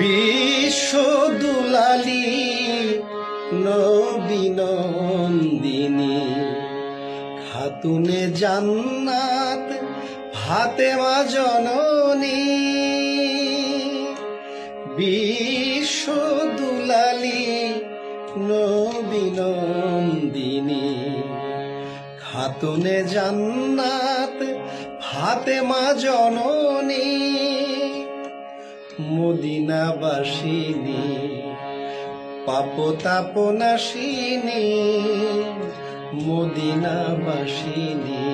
বিশ্ব দুলালী নবী নন্দিনী খাতুনে জান্নাত ফাতেমা জননী। বিশ্ব দুলালী নবী নন্দিনী খাতুনে জান্নাত ফাতেমা জননী। মদিনাবাসিনী পাপতাপ নাশিনী, মদিনাবাসিনী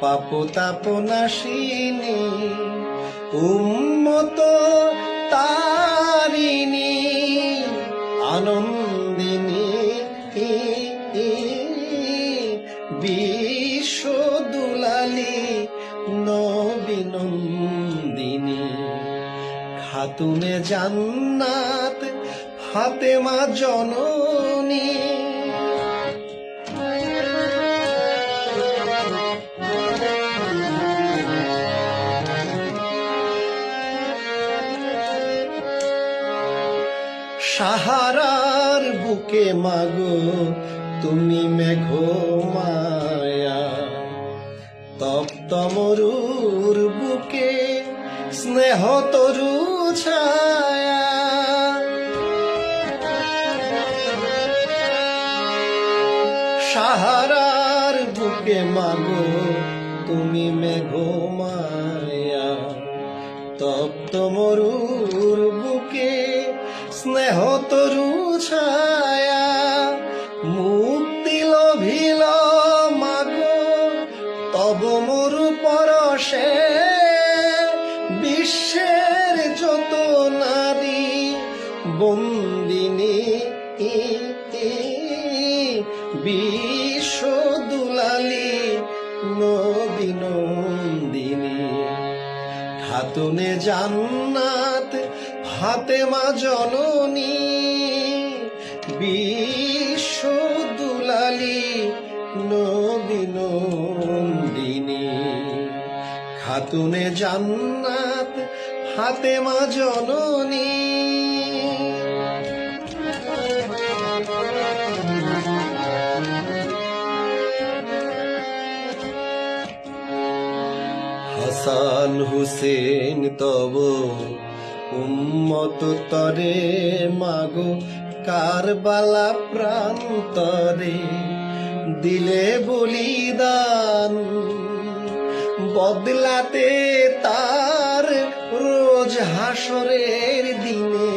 পাপতাপ নাশিনী। উম্মত তারিণী আনন্দিনী, বিশ্ব দুলালী নবী নন্দিনী খাতুনে জান্নাত ফাতেমা জননী। সাহারার বুকে মাগো তুমি মেঘমায়া, তপ্ত মরুর বুকে স্নেহ তরু ছায়া। সাহারার বুকে মাগো তুমি মেঘমায়া, তপ্ত মরুর বুকে স্নেহ তরু ছায়া। মুক্তি লোভিল মাগো তব মরু পরশে, বিশ্বের যত নারী বন্দিনী। বিশ্ব দুলালী নবী নন্দিনী খাতুনে জান্নাত ফাতেমা জননী। বিশ্ব দুলালী নবী নন্দিনী খাতুনে জান্নাত ফাতেমা জননী। হাসান হুসেন তব উম্মত তরে মাগো কারবালা প্রান্তরে দিলে বলিদান। বদলাতে তার রোজ হাসরের দিনে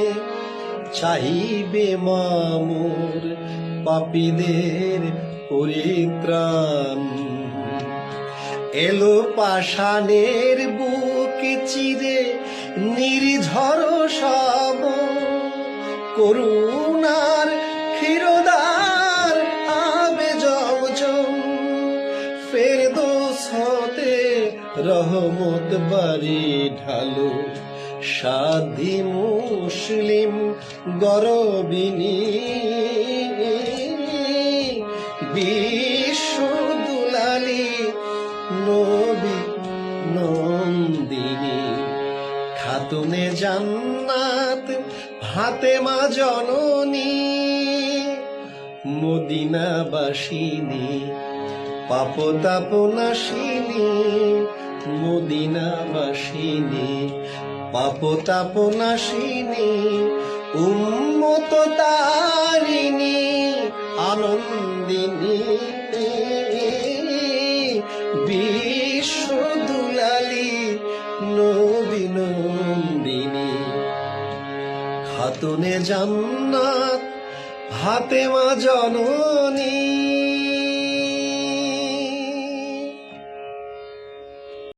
চাইবে মামুর পাপীদের পরিত্রাণ। এলো পাষাণের বুক চিরে নির্ঝর সব, করুণার ক্ষীরোদার আবে জমজম। ফেরদৌস হতে রহমত বাড়ি ঢালো, সাধী মুসলিম গরবিনী। বিশ্ব দুলালী নবী নন্দিনী খাতুনে জান্নাত ফাতেমা জননী। মদিনাবাসিনী পাপতাপ নাশিনী, মদিনাবাসিনী পাপতাপ নাশিনী। উম্মত তারিণী আনন্দিনী, বিশ্ব দুলালী নবী নন্দিনী খাতুনে জান্নাত ফাতেমা জননী।